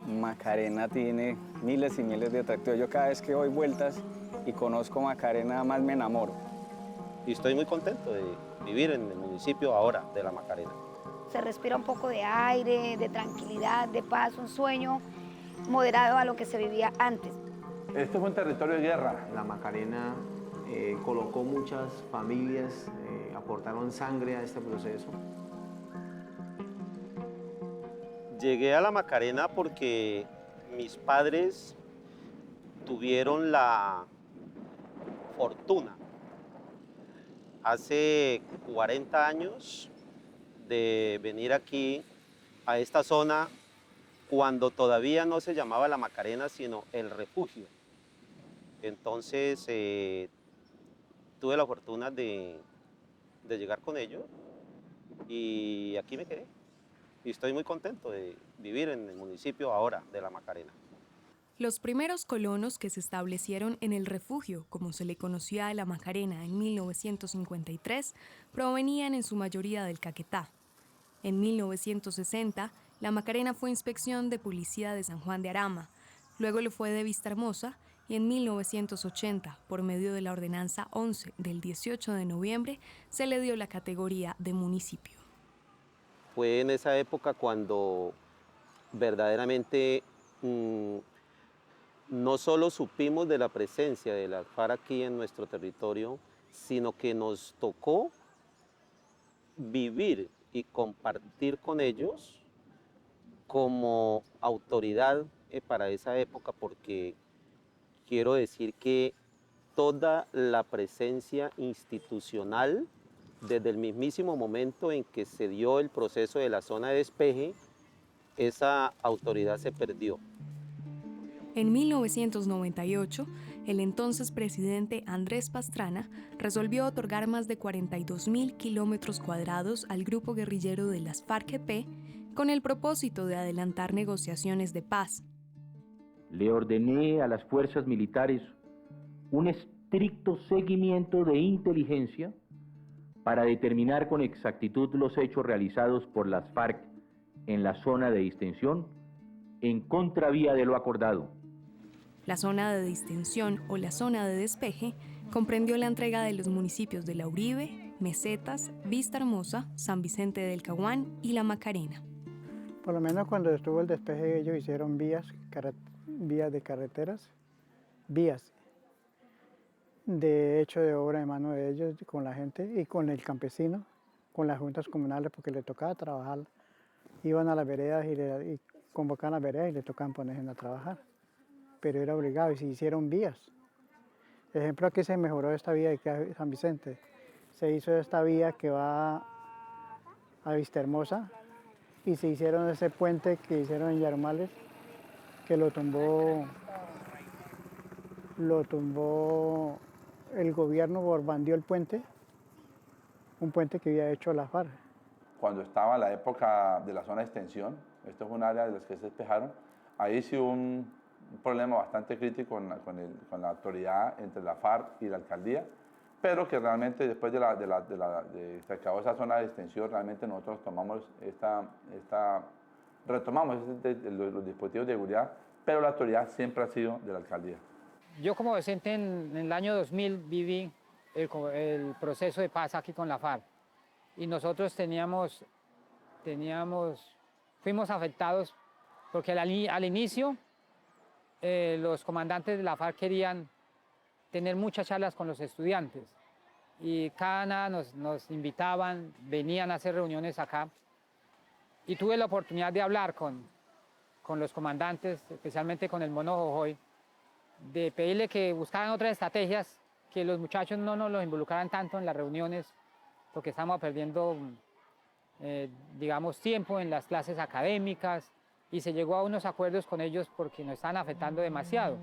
Macarena tiene miles y miles de atractivos. Yo cada vez que doy vueltas y conozco Macarena, más me enamoro. Y estoy muy contento de vivir en el municipio ahora de La Macarena. Se respira un poco de aire, de tranquilidad, de paz, un sueño moderado a lo que se vivía antes. Esto fue un territorio de guerra. La Macarena colocó muchas familias, aportaron sangre a este proceso. Llegué a La Macarena porque mis padres tuvieron la fortuna hace 40 años de venir aquí a esta zona cuando todavía no se llamaba La Macarena, sino El Refugio. Entonces tuve la fortuna de llegar con ellos y aquí me quedé. Y estoy muy contento de vivir en el municipio ahora de La Macarena. Los primeros colonos que se establecieron en el refugio, como se le conocía a La Macarena en 1953, provenían en su mayoría del Caquetá. En 1960, La Macarena fue inspección de policía de San Juan de Arama, luego lo fue de Vistahermosa y en 1980, por medio de la Ordenanza 11 del 18 de noviembre, se le dio la categoría de municipio. Fue en esa época cuando verdaderamente no solo supimos de la presencia de la FARC aquí en nuestro territorio, sino que nos tocó vivir y compartir con ellos como autoridad para esa época, porque quiero decir que toda la presencia institucional, desde el mismísimo momento en que se dio el proceso de la zona de despeje, esa autoridad se perdió. En 1998, el entonces presidente Andrés Pastrana resolvió otorgar más de 42.000 kilómetros cuadrados al grupo guerrillero de las FARC-EP con el propósito de adelantar negociaciones de paz. Le ordené a las fuerzas militares un estricto seguimiento de inteligencia para determinar con exactitud los hechos realizados por las FARC en la zona de distensión en contravía de lo acordado. La zona de distensión o la zona de despeje comprendió la entrega de los municipios de La Uribe, Mesetas, Vistahermosa, San Vicente del Caguán y La Macarena. Por lo menos cuando estuvo el despeje ellos hicieron vías de carreteras, vías de hecho de obra de mano de ellos con la gente y con el campesino, con las juntas comunales porque le tocaba trabajar. Iban a las veredas y convocaban a las veredas y le tocaban ponerse a trabajar. Pero era obligado y se hicieron vías. Por ejemplo, aquí se mejoró esta vía de San Vicente. Se hizo esta vía que va a Vistahermosa y se hicieron ese puente que hicieron en Yarumales, que lo tumbó el gobierno, borbandeó el puente, un puente que había hecho la FARC. Cuando estaba la época de la zona de extensión, esto fue un área de las que se despejaron, ahí sí hubo un problema bastante crítico con la autoridad entre la FARC y la alcaldía, pero que realmente después de se acabó esa zona de extensión, realmente nosotros tomamos retomamos los dispositivos de seguridad, pero la autoridad siempre ha sido de la alcaldía. Yo como docente en el año 2000 viví el proceso de paz aquí con la FARC y nosotros fuimos afectados porque al inicio los comandantes de la FARC querían tener muchas charlas con los estudiantes y cada nada nos invitaban, venían a hacer reuniones acá y tuve la oportunidad de hablar con los comandantes, especialmente con el Mono Jojoy, de pedirle que buscaran otras estrategias, que los muchachos no nos los involucraran tanto en las reuniones porque estamos perdiendo, digamos, tiempo en las clases académicas y se llegó a unos acuerdos con ellos porque nos están afectando demasiado.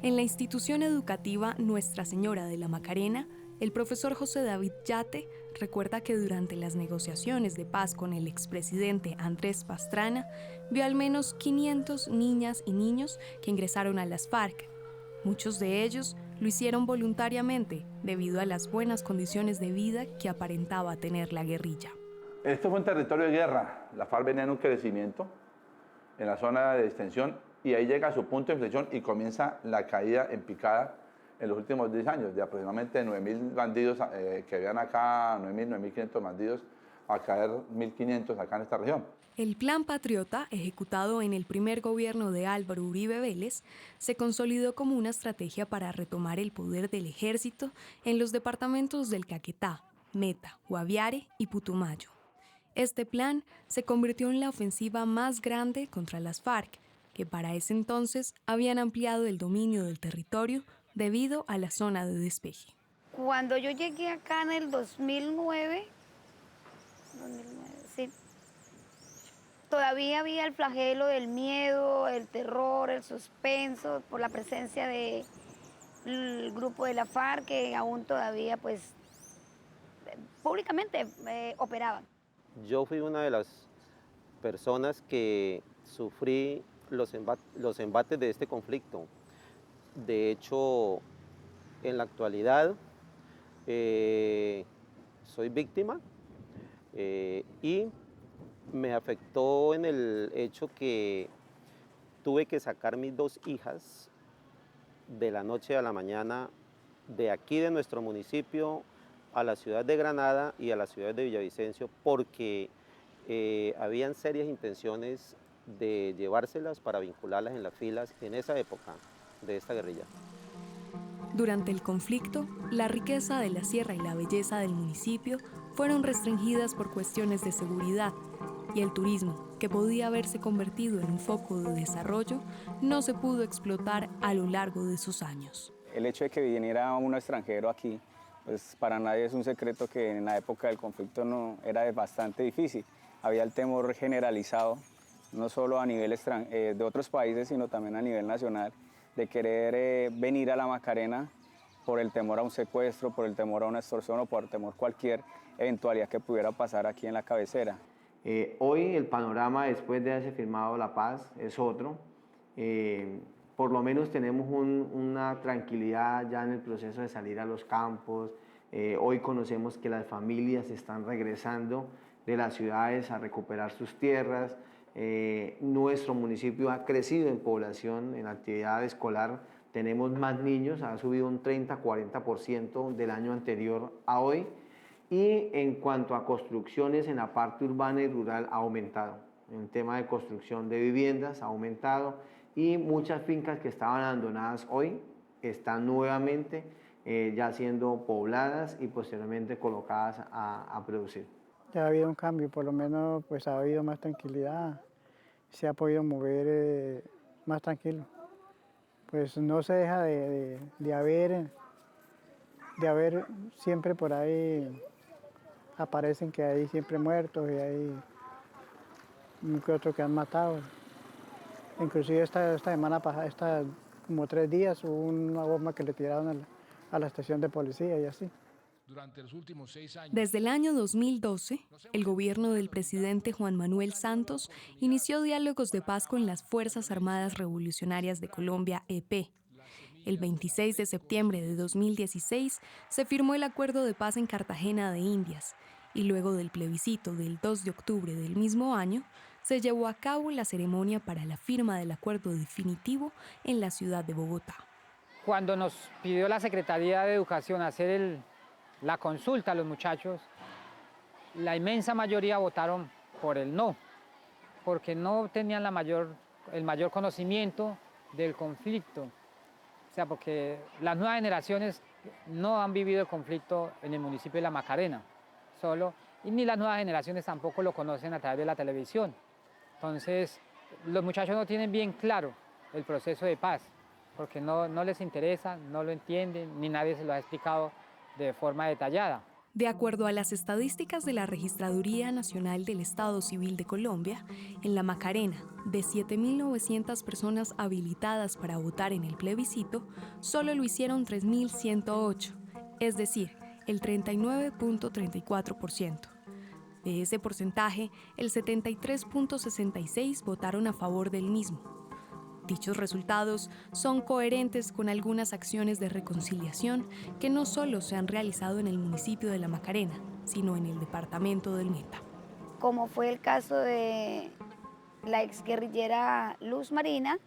En la institución educativa Nuestra Señora de la Macarena, el profesor José David Yate recuerda que durante las negociaciones de paz con el expresidente Andrés Pastrana, vio al menos 500 niñas y niños que ingresaron a las FARC. Muchos de ellos lo hicieron voluntariamente debido a las buenas condiciones de vida que aparentaba tener la guerrilla. Esto fue un territorio de guerra. La FARC venía en un crecimiento. en la zona de extensión, y ahí llega a su punto de inflexión y comienza la caída en picada en los últimos 10 años, de aproximadamente 9.000 bandidos que habían acá, 9.000, 9.500 bandidos, a caer 1.500 acá en esta región. El Plan Patriota, ejecutado en el primer gobierno de Álvaro Uribe Vélez, se consolidó como una estrategia para retomar el poder del ejército en los departamentos del Caquetá, Meta, Guaviare y Putumayo. Este plan se convirtió en la ofensiva más grande contra las FARC, que para ese entonces habían ampliado el dominio del territorio debido a la zona de despeje. Cuando yo llegué acá en el 2009, sí, todavía había el flagelo del miedo, el terror, el suspenso por la presencia del grupo de la FARC que aún todavía pues públicamente operaban. Yo fui una de las personas que sufrí los embates de este conflicto. De hecho, en la actualidad soy víctima y me afectó en el hecho que tuve que sacar mis 2 hijas de la noche a la mañana de aquí de nuestro municipio a la ciudad de Granada y a la ciudad de Villavicencio porque habían serias intenciones de llevárselas para vincularlas en las filas en esa época de esta guerrilla. Durante el conflicto, la riqueza de la sierra y la belleza del municipio fueron restringidas por cuestiones de seguridad y el turismo, que podía haberse convertido en un foco de desarrollo, no se pudo explotar a lo largo de esos años. El hecho de que viniera un extranjero aquí, pues para nadie es un secreto que en la época del conflicto no, era bastante difícil. Había el temor generalizado, no solo a nivel de otros países, sino también a nivel nacional, de querer venir a la Macarena por el temor a un secuestro, por el temor a una extorsión o por temor cualquier eventualidad que pudiera pasar aquí en la cabecera. Hoy el panorama después de haberse firmado la paz es otro. Por lo menos tenemos una tranquilidad ya en el proceso de salir a los campos. Hoy conocemos que las familias están regresando de las ciudades a recuperar sus tierras. Nuestro municipio ha crecido en población, en actividad escolar. Tenemos más niños, ha subido un 30-40% del año anterior a hoy. Y en cuanto a construcciones en la parte urbana y rural ha aumentado. En tema de construcción de viviendas ha aumentado y muchas fincas que estaban abandonadas hoy están nuevamente ya siendo pobladas y posteriormente colocadas a producir. Ya ha habido un cambio, por lo menos pues ha habido más tranquilidad, se ha podido mover más tranquilo. Pues no se deja de haber siempre por ahí, aparecen que hay siempre muertos y hay otros que han matado. Inclusive esta semana pasada, como 3 días, hubo una bomba que le tiraron a la estación de policía y así. Durante los últimos 6 años. Desde el año 2012, el gobierno del presidente Juan Manuel Santos inició diálogos de paz con las Fuerzas Armadas Revolucionarias de Colombia, EP. El 26 de septiembre de 2016 se firmó el acuerdo de paz en Cartagena de Indias y luego del plebiscito del 2 de octubre del mismo año se llevó a cabo la ceremonia para la firma del acuerdo definitivo en la ciudad de Bogotá. Cuando nos pidió la Secretaría de Educación hacer la consulta a los muchachos, la inmensa mayoría votaron por el no, porque no tenían el mayor conocimiento del conflicto. O sea, porque las nuevas generaciones no han vivido el conflicto en el municipio de La Macarena, y ni las nuevas generaciones tampoco lo conocen a través de la televisión. Entonces, los muchachos no tienen bien claro el proceso de paz, porque no les interesa, no lo entienden, ni nadie se lo ha explicado de forma detallada. De acuerdo a las estadísticas de la Registraduría Nacional del Estado Civil de Colombia, en La Macarena, de 7.900 personas habilitadas para votar en el plebiscito, solo lo hicieron 3.108, es decir, el 39.34%. De ese porcentaje, el 73.66% votaron a favor del mismo. Dichos resultados son coherentes con algunas acciones de reconciliación que no solo se han realizado en el municipio de La Macarena, sino en el departamento del Meta. Como fue el caso de la exguerrillera Luz Marina,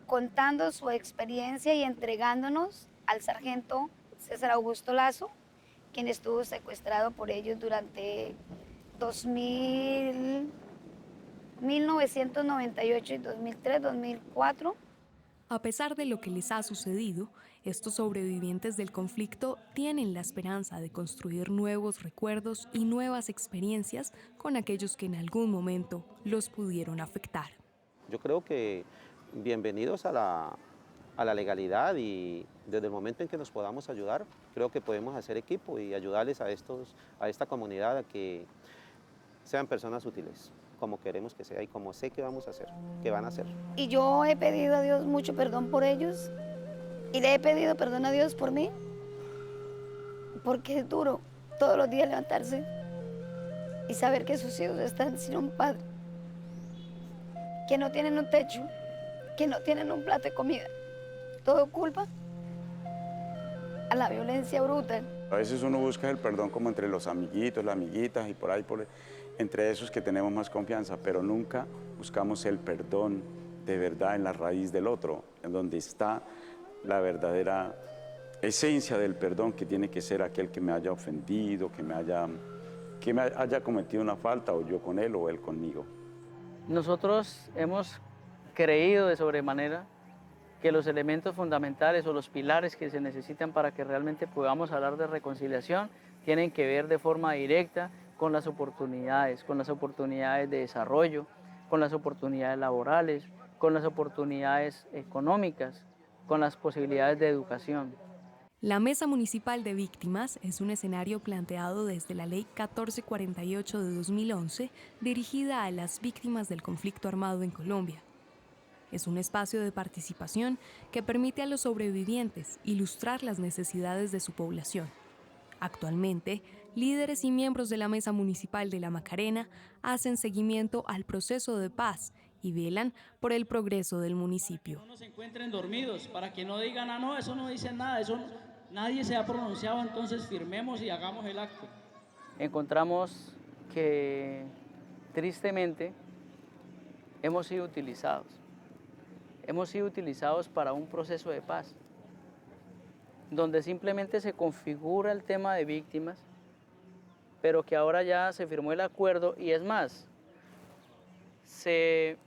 contando su experiencia y entregándonos al sargento César Augusto Lazo, quien estuvo secuestrado por ellos durante 1998 y 2003, 2004. A pesar de lo que les ha sucedido, estos sobrevivientes del conflicto tienen la esperanza de construir nuevos recuerdos y nuevas experiencias con aquellos que en algún momento los pudieron afectar. Yo creo que bienvenidos a la legalidad, y desde el momento en que nos podamos ayudar, creo que podemos hacer equipo y ayudarles a esta comunidad a que sean personas útiles, como queremos que sea y como sé que vamos a hacer, que van a hacer. Y yo he pedido a Dios mucho perdón por ellos y le he pedido perdón a Dios por mí, porque es duro todos los días levantarse y saber que sus hijos están sin un padre, que no tienen un techo, que no tienen un plato de comida. Todo culpa a la violencia brutal. A veces uno busca el perdón como entre los amiguitos, las amiguitas y por ahí, entre esos que tenemos más confianza, pero nunca buscamos el perdón de verdad en la raíz del otro, en donde está la verdadera esencia del perdón, que tiene que ser aquel que me haya ofendido, que me haya cometido una falta, o yo con él o él conmigo. Nosotros hemos creído de sobremanera que los elementos fundamentales o los pilares que se necesitan para que realmente podamos hablar de reconciliación tienen que ver de forma directa con las oportunidades de desarrollo, con las oportunidades laborales, con las oportunidades económicas, con las posibilidades de educación. La Mesa Municipal de Víctimas es un escenario planteado desde la Ley 1448 de 2011, dirigida a las víctimas del conflicto armado en Colombia. Es un espacio de participación que permite a los sobrevivientes ilustrar las necesidades de su población. Actualmente, líderes y miembros de la Mesa Municipal de la Macarena hacen seguimiento al proceso de paz y velan por el progreso del municipio. No se encuentren dormidos, para que no digan, no, eso no dice nada, nadie se ha pronunciado, entonces firmemos y hagamos el acto. Encontramos que, tristemente, hemos sido utilizados para un proceso de paz, donde simplemente se configura el tema de víctimas, pero que ahora ya se firmó el acuerdo y es más, se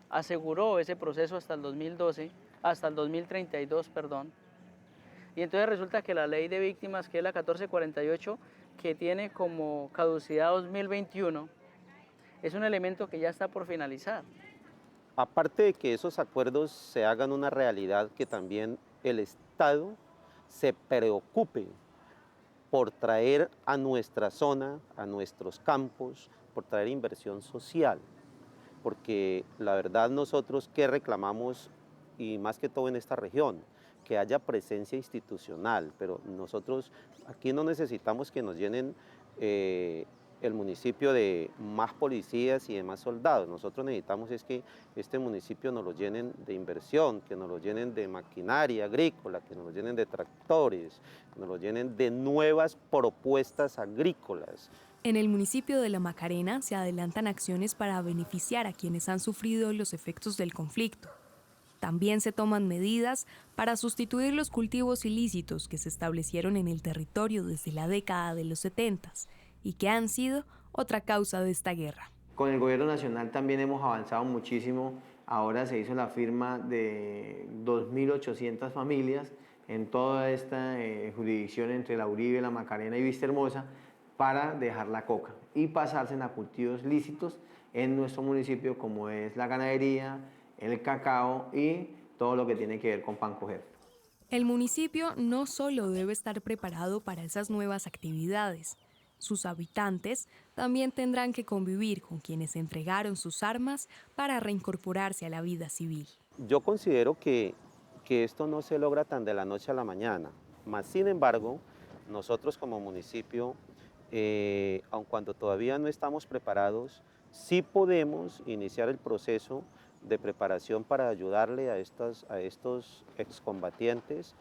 aseguró ese proceso hasta el 2032, y entonces resulta que la ley de víctimas, que es la 1448, que tiene como caducidad 2021, es un elemento que ya está por finalizar. Aparte de que esos acuerdos se hagan una realidad, que también el Estado se preocupe por traer a nuestra zona, a nuestros campos, por traer inversión social. Porque la verdad nosotros que reclamamos, y más que todo en esta región, que haya presencia institucional, pero nosotros aquí no necesitamos que nos llenen el municipio de más policías y de más soldados. Nosotros necesitamos es que este municipio nos lo llenen de inversión, que nos lo llenen de maquinaria agrícola, que nos lo llenen de tractores, que nos lo llenen de nuevas propuestas agrícolas. En el municipio de La Macarena se adelantan acciones para beneficiar a quienes han sufrido los efectos del conflicto. También se toman medidas para sustituir los cultivos ilícitos que se establecieron en el territorio desde la década de los 70 y que han sido otra causa de esta guerra. Con el gobierno nacional también hemos avanzado muchísimo. Ahora se hizo la firma de 2.800 familias en toda esta jurisdicción entre La Uribe, La Macarena y Vistahermosa para dejar la coca y pasarse a cultivos lícitos en nuestro municipio, como es la ganadería, el cacao y todo lo que tiene que ver con pan coger. El municipio no solo debe estar preparado para esas nuevas actividades, sus habitantes también tendrán que convivir con quienes entregaron sus armas para reincorporarse a la vida civil. Yo considero que esto no se logra tan de la noche a la mañana, mas sin embargo, nosotros como municipio, aun cuando todavía no estamos preparados, sí podemos iniciar el proceso de preparación para ayudarle a estos excombatientes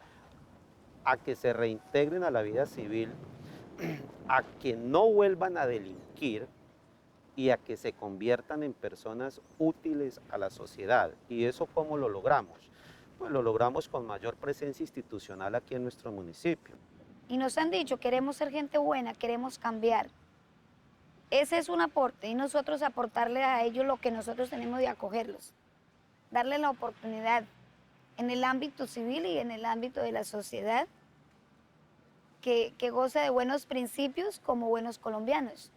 a que se reintegren a la vida civil a que no vuelvan a delinquir y a que se conviertan en personas útiles a la sociedad. ¿Y eso cómo lo logramos? Pues lo logramos con mayor presencia institucional aquí en nuestro municipio. Y nos han dicho, queremos ser gente buena, queremos cambiar. Ese es un aporte y nosotros aportarle a ellos lo que nosotros tenemos de acogerlos. Darle la oportunidad en el ámbito civil y en el ámbito de la sociedad que goce de buenos principios como buenos colombianos.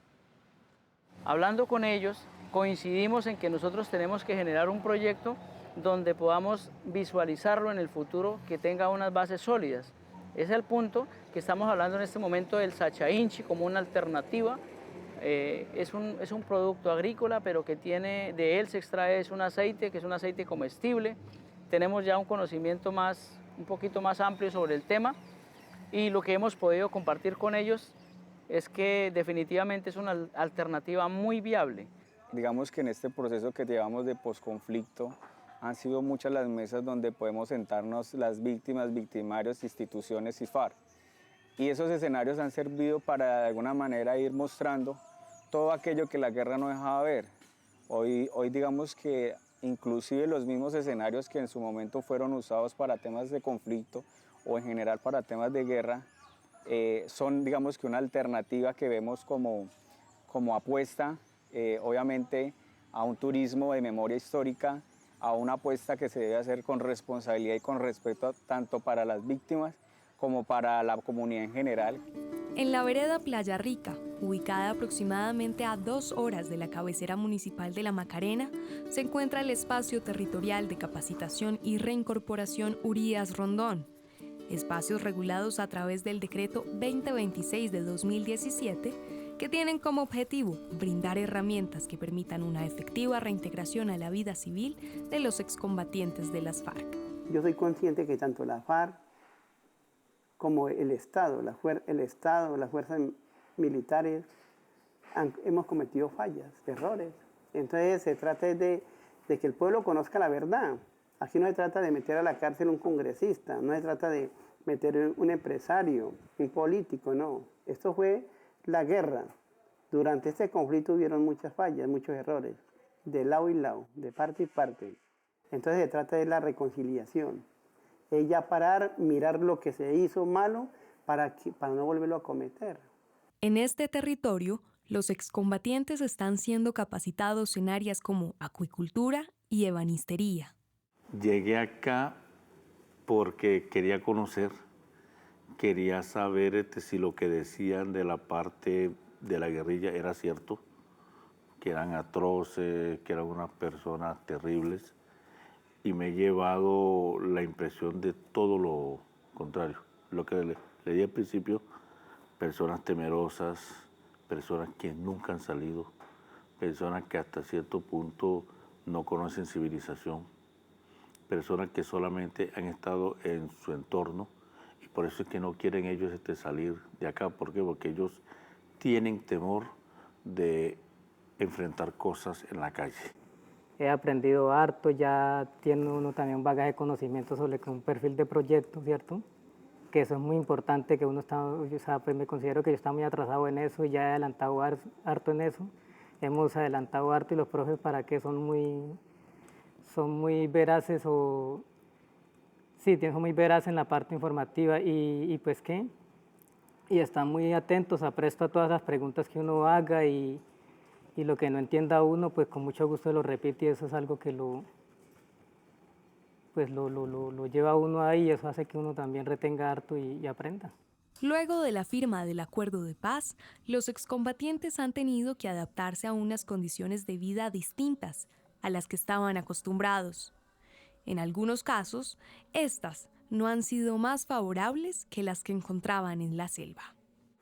Hablando con ellos, coincidimos en que nosotros tenemos que generar un proyecto donde podamos visualizarlo en el futuro, que tenga unas bases sólidas. Ese es el punto que estamos hablando en este momento del sachainchi como una alternativa. Es un producto agrícola, pero que de él se extrae un aceite, que es un aceite comestible. Tenemos ya un conocimiento un poquito más amplio sobre el tema, y lo que hemos podido compartir con ellos es que definitivamente es una alternativa muy viable. Digamos que en este proceso que llevamos de posconflicto han sido muchas las mesas donde podemos sentarnos las víctimas, victimarios, instituciones y FARC. Y esos escenarios han servido para de alguna manera ir mostrando todo aquello que la guerra no dejaba ver. Hoy digamos que inclusive los mismos escenarios que en su momento fueron usados para temas de conflicto o en general para temas de guerra, son digamos que una alternativa que vemos como apuesta, obviamente, a un turismo de memoria histórica, a una apuesta que se debe hacer con responsabilidad y con respeto tanto para las víctimas como para la comunidad en general. En la vereda Playa Rica, ubicada aproximadamente a 2 horas de la cabecera municipal de La Macarena, se encuentra el Espacio Territorial de Capacitación y Reincorporación Urías Rondón, espacios regulados a través del Decreto 2026 de 2017, que tienen como objetivo brindar herramientas que permitan una efectiva reintegración a la vida civil de los excombatientes de las FARC. Yo soy consciente que tanto la FARC como el Estado, las fuerzas militares, hemos cometido fallas, errores. Entonces se trata de que el pueblo conozca la verdad. Aquí no se trata de meter a la cárcel un congresista, no se trata de meter un empresario, un político, no. Esto fue la guerra. Durante este conflicto hubieron muchas fallas, muchos errores, de lado y lado, de parte y parte. Entonces se trata de la reconciliación. Es ya parar, mirar lo que se hizo malo para no volverlo a cometer. En este territorio, los excombatientes están siendo capacitados en áreas como acuicultura y ebanistería. Llegué acá porque quería conocer, quería saber si lo que decían de la parte de la guerrilla era cierto, que eran atroces, que eran unas personas terribles, y me he llevado la impresión de todo lo contrario. Lo que le di al principio, personas temerosas, personas que nunca han salido, personas que hasta cierto punto no conocen civilización, personas que solamente han estado en su entorno, y por eso es que no quieren ellos salir de acá. ¿Por qué? Porque ellos tienen temor de enfrentar cosas en la calle. He aprendido harto, ya tiene uno también un bagaje de conocimiento sobre un perfil de proyecto, ¿cierto? Que eso es muy importante, que uno está, pues me considero que yo estaba muy atrasado en eso y ya he adelantado harto en eso. Hemos adelantado harto y los profes para que son muy veraces son muy veraces en la parte informativa y pues qué, y están muy atentos, apresto a todas las preguntas que uno haga y lo que no entienda uno, pues con mucho gusto lo repite, y eso es algo que lo lleva a uno ahí, y eso hace que uno también retenga harto y aprenda. Luego de la firma del acuerdo de paz, los excombatientes han tenido que adaptarse a unas condiciones de vida distintas a las que estaban acostumbrados. En algunos casos, estas no han sido más favorables que las que encontraban en la selva.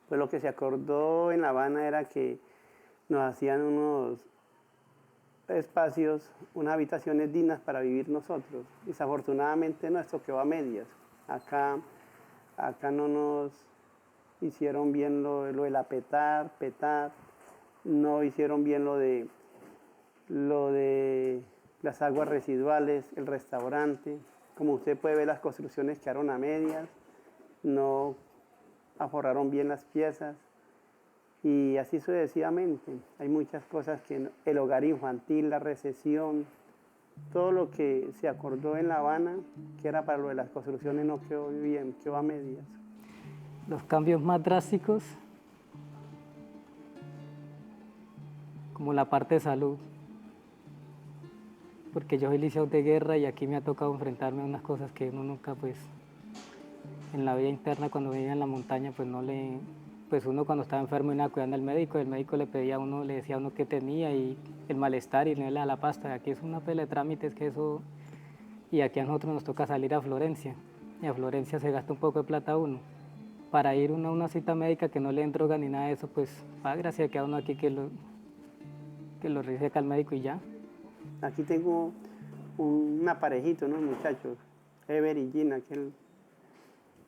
Pues lo que se acordó en La Habana era que nos hacían unos espacios, unas habitaciones dignas para vivir nosotros. Desafortunadamente no, esto quedó a medias. Acá no nos hicieron bien lo de la petar, no hicieron bien lo de las aguas residuales, el restaurante. Como usted puede ver, las construcciones quedaron a medias, no aforraron bien las piezas. Y así sucesivamente. Hay muchas cosas que el hogar infantil, la recesión, todo lo que se acordó en La Habana, que era para lo de las construcciones, no quedó bien, quedó a medias. Los cambios más drásticos, como la parte de salud, porque yo soy licenciado de guerra y aquí me ha tocado enfrentarme a unas cosas que uno nunca, pues, en la vida interna, cuando vivía en la montaña, pues pues uno cuando estaba enfermo y nada, cuidando al médico, el médico le pedía a uno, le decía a uno qué tenía y el malestar y no le da la pasta. Aquí es una pela de trámites que eso, y aquí a nosotros nos toca salir a Florencia, y a Florencia se gasta un poco de plata uno. Para ir uno a una cita médica que no le den droga ni nada de eso, pues, gracias que a uno aquí que lo receta el médico y ya. Aquí tengo una parejita, unos muchachos, Ever y Gina,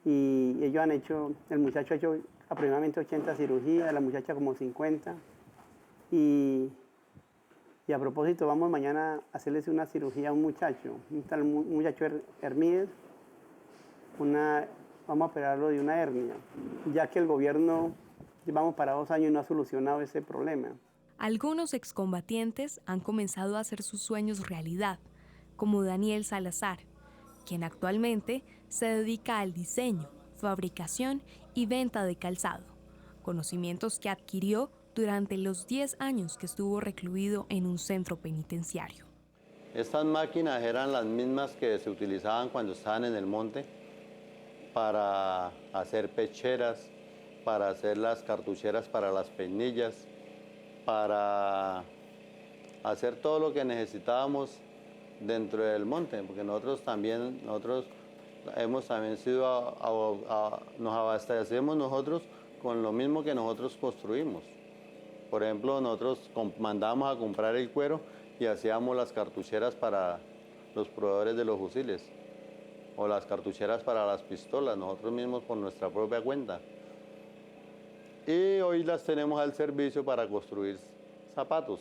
y ellos han hecho, el muchacho ha hecho aproximadamente 80 cirugías, la muchacha como 50. Y a propósito, vamos mañana a hacerles una cirugía a un muchacho Hermídez, vamos a operarlo de una hernia, ya que el gobierno, llevamos para 2 años y no ha solucionado ese problema. Algunos excombatientes han comenzado a hacer sus sueños realidad, como Daniel Salazar, quien actualmente se dedica al diseño, fabricación y venta de calzado, conocimientos que adquirió durante los 10 años que estuvo recluido en un centro penitenciario. Estas máquinas eran las mismas que se utilizaban cuando estaban en el monte para hacer pecheras, para hacer las cartucheras para las peinillas, para hacer todo lo que necesitábamos dentro del monte, porque nosotros hemos también sido, nos abastecemos nosotros con lo mismo que nosotros construimos. Por ejemplo, nosotros mandábamos a comprar el cuero y hacíamos las cartucheras para los proveedores de los fusiles o las cartucheras para las pistolas, nosotros mismos por nuestra propia cuenta. Y hoy las tenemos al servicio para construir zapatos.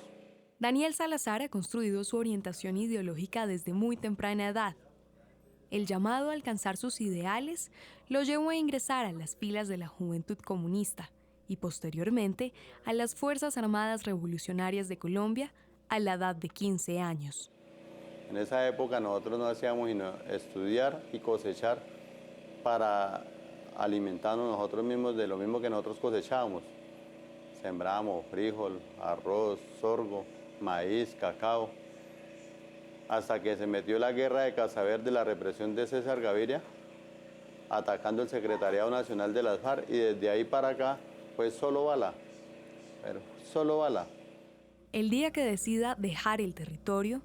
Daniel Salazar ha construido su orientación ideológica desde muy temprana edad. El llamado a alcanzar sus ideales lo llevó a ingresar a las filas de la Juventud Comunista y posteriormente a las Fuerzas Armadas Revolucionarias de Colombia a la edad de 15 años. En esa época nosotros no hacíamos sino estudiar y cosechar para alimentarnos nosotros mismos de lo mismo que nosotros cosechábamos. Sembrábamos frijol, arroz, sorgo, maíz, cacao, hasta que se metió la guerra de Casaverde, la represión de César Gaviria, atacando el Secretariado Nacional de las FARC, y desde ahí para acá, pues solo bala, pero solo bala. El día que decida dejar el territorio,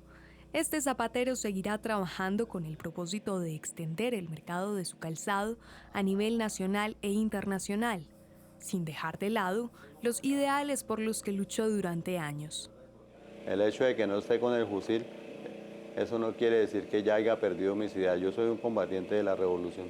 este zapatero seguirá trabajando con el propósito de extender el mercado de su calzado a nivel nacional e internacional, sin dejar de lado los ideales por los que luchó durante años. El hecho de que no esté con el fusil, eso no quiere decir que ya haya perdido mis ideales. Yo soy un combatiente de la revolución.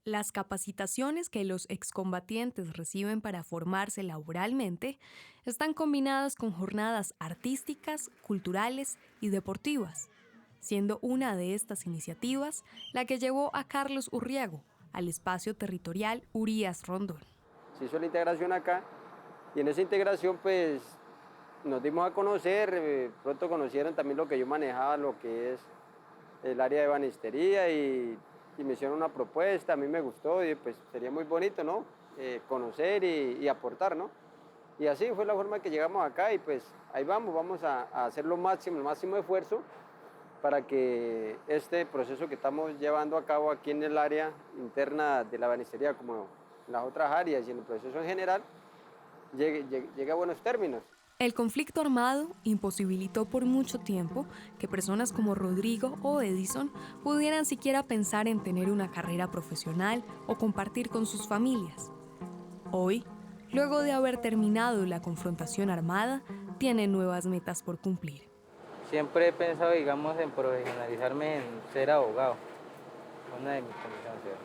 Las capacitaciones que los excombatientes reciben para formarse laboralmente están combinadas con jornadas artísticas, culturales y deportivas, siendo una de estas iniciativas la que llevó a Carlos Urriago al espacio territorial Urías Rondón. Se hizo la integración acá y en esa integración pues nos dimos a conocer, pronto conocieron también lo que yo manejaba, lo que es el área de ebanistería y me hicieron una propuesta, a mí me gustó y pues sería muy bonito, ¿no? Conocer y aportar, ¿no? Y así fue la forma que llegamos acá y pues ahí vamos a hacer el máximo esfuerzo para que este proceso que estamos llevando a cabo aquí en el área interna de la ebanistería como en las otras áreas y en el proceso en general, llegue a buenos términos. El conflicto armado imposibilitó por mucho tiempo que personas como Rodrigo o Edison pudieran siquiera pensar en tener una carrera profesional o compartir con sus familias. Hoy, luego de haber terminado la confrontación armada, tienen nuevas metas por cumplir. Siempre he pensado, digamos, en profesionalizarme en ser abogado, una de mis condiciones.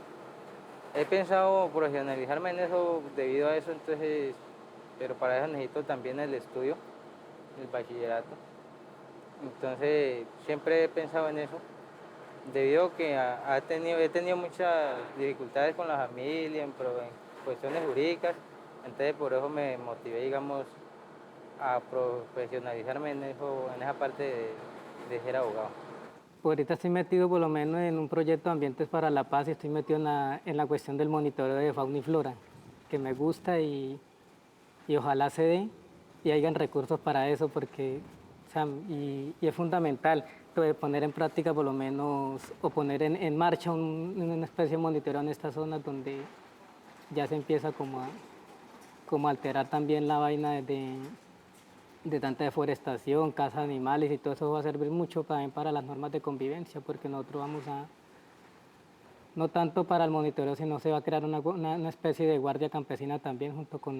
He pensado profesionalizarme en eso debido a eso, entonces, pero para eso necesito también el estudio, el bachillerato. Entonces, siempre he pensado en eso, debido a que he tenido muchas dificultades con la familia, en cuestiones jurídicas, Entonces por eso me motivé, digamos, a profesionalizarme en esa parte de ser abogado. Pues ahorita estoy metido por lo menos en un proyecto de Ambientes para la Paz y estoy metido en la cuestión del monitoreo de fauna y flora, que me gusta y ojalá se dé y hayan recursos para eso porque o sea, y es fundamental poner en práctica por lo menos o poner en marcha una especie de monitoreo en estas zonas donde ya se empieza como a alterar también la vaina de tanta deforestación, caza de animales y todo eso va a servir mucho también para las normas de convivencia porque nosotros vamos a, no tanto para el monitoreo, sino se va a crear una especie de guardia campesina también junto con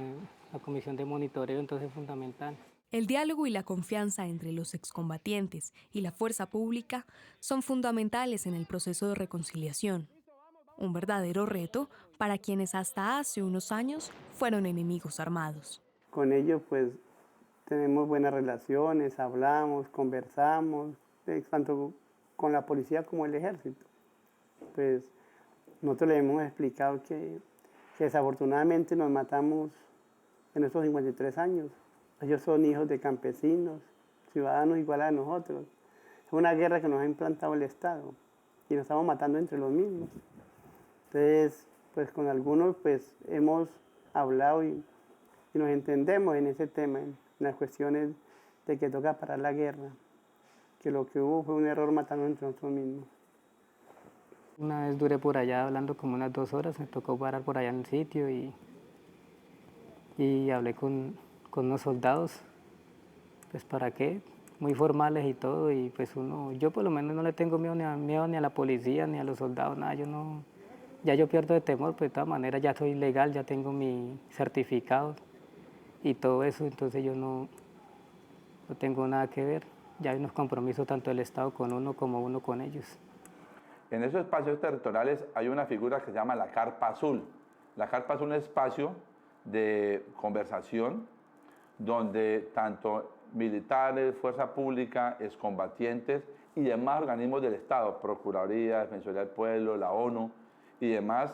la comisión de monitoreo, entonces es fundamental. El diálogo y la confianza entre los excombatientes y la fuerza pública son fundamentales en el proceso de reconciliación. Un verdadero reto para quienes hasta hace unos años fueron enemigos armados. Con ellos pues tenemos buenas relaciones, hablamos, conversamos, tanto con la policía como el ejército. Pues nosotros les hemos explicado que desafortunadamente nos matamos en estos 53 años. Ellos son hijos de campesinos, ciudadanos igual a nosotros. Es una guerra que nos ha implantado el Estado y nos estamos matando entre los mismos. Entonces, pues con algunos pues hemos hablado y nos entendemos en ese tema, en las cuestiones de que toca parar la guerra, que lo que hubo fue un error matando entre nosotros mismos. Una vez duré por allá hablando como unas 2 horas, me tocó parar por allá en el sitio y hablé con unos soldados, pues para qué, muy formales y todo, y pues yo por lo menos no le tengo miedo ni a la policía, ni a los soldados, nada, ya yo pierdo de temor, pues de todas maneras ya soy legal, ya tengo mi certificado y todo eso, entonces yo no tengo nada que ver, ya hay unos compromisos tanto del Estado con uno como uno con ellos. En esos espacios territoriales hay una figura que se llama la carpa azul. La carpa es un espacio de conversación donde tanto militares, fuerza pública, excombatientes y demás organismos del Estado, Procuraduría, Defensoría del Pueblo, la ONU y demás,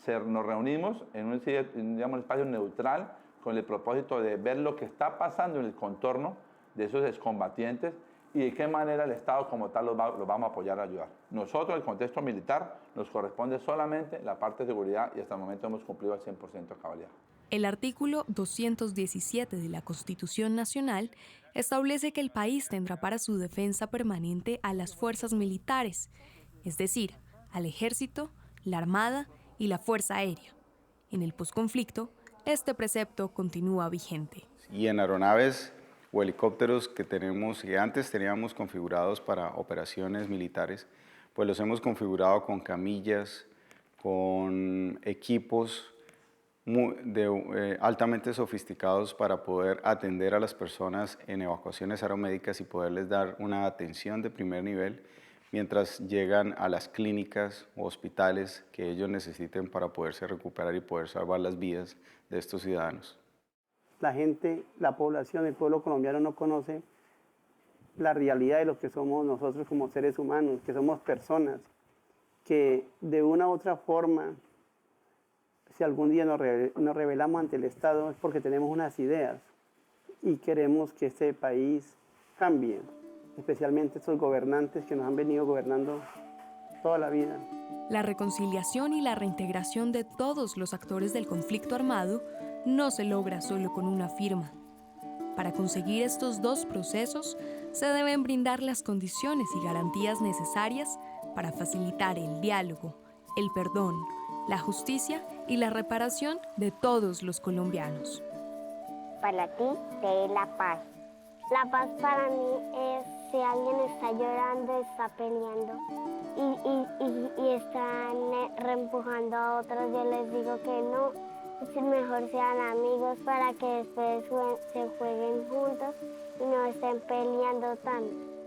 nos reunimos en un espacio neutral con el propósito de ver lo que está pasando en el contorno de esos excombatientes y de qué manera el Estado como tal los vamos a apoyar, a ayudar. Nosotros, en el contexto militar, nos corresponde solamente la parte de seguridad y hasta el momento hemos cumplido al 100% cabalidad. El artículo 217 de la Constitución Nacional establece que el país tendrá para su defensa permanente a las fuerzas militares, es decir, al Ejército, la Armada y la Fuerza Aérea. En el posconflicto, este precepto continúa vigente. Y en aeronaves o helicópteros que antes teníamos configurados para operaciones militares, pues los hemos configurado con camillas, con equipos altamente sofisticados para poder atender a las personas en evacuaciones aeromédicas y poderles dar una atención de primer nivel mientras llegan a las clínicas o hospitales que ellos necesiten para poderse recuperar y poder salvar las vidas de estos ciudadanos. La gente, la población, el pueblo colombiano no conoce la realidad de lo que somos nosotros como seres humanos, que somos personas, que de una u otra forma, si algún día nos rebelamos ante el Estado es porque tenemos unas ideas y queremos que este país cambie, especialmente estos gobernantes que nos han venido gobernando toda la vida. La reconciliación y la reintegración de todos los actores del conflicto armado no se logra solo con una firma. Para conseguir estos dos procesos, se deben brindar las condiciones y garantías necesarias para facilitar el diálogo, el perdón, la justicia y la reparación de todos los colombianos. Para ti, de la paz. La paz para mí es si alguien está llorando, está peleando y están reempujando a otros, yo les digo que no, es mejor sean amigos para que después se jueguen juntos y no estén peleando tanto.